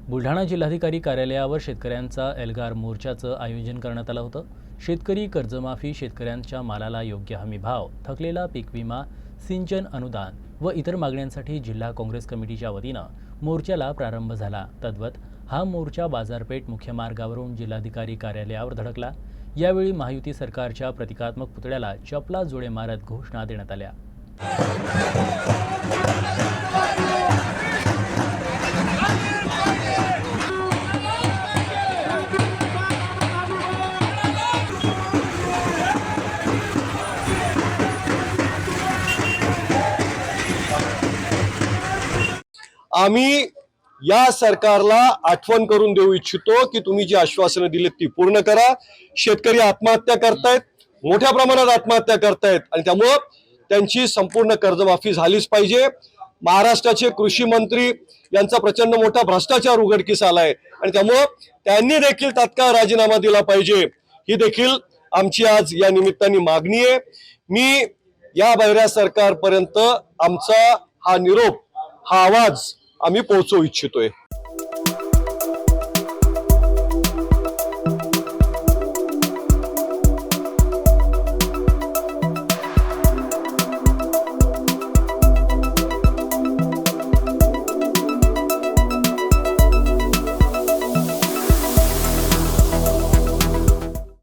बुलढाणा जिल्हाधिकारी कार्यालयावर शेतकऱ्यांचा एल्गार मोर्चाचं आयोजन करण्यात आलं होतं। शेतकरी कर्जमाफी, शेतकऱ्यांच्या मालाला योग्य हमी भाव, थकलेला पीक विमा, सिंचन अनुदान व इतर मागण्यांसाठी जिल्हा काँग्रेस कमिटीच्या वतीनं मोर्चाला प्रारंभ झाला। तद्वत हा मोर्चा बाजारपेठ मुख्य मार्गावरून जिल्हाधिकारी कार्यालयावर धडकला। यावेळी महायुती सरकारच्या प्रतिकात्मक पुतळ्याला चपला जोडे मारत घोषणा देण्यात आल्या। आम्ही या सरकारला आठवण करून देऊ इच्छितो की तुम्ही जी आश्वासनं दिलीत ती पूर्ण करा। शेतकरी आत्महत्या करतायत, मोठ्या प्रमाणात आत्महत्या करतायत आणि त्यामुळे त्यांची संपूर्ण कर्जमाफी झालीच पाहिजे। महाराष्ट्राचे कृषी मंत्री यांचा प्रचंड मोठा भ्रष्टाचार उघडकीस आलाय आणि त्यामुळे त्यांनी देखील तात्काळ राजीनामा दिला पाहिजे, ही देखील आमची आज या निमित्ताने मागणी आहे। मी या बहिऱ्या सरकारपर्यंत आमचा हा निरोप, हा आवाज आम्ही पोहोचवू इच्छितोय।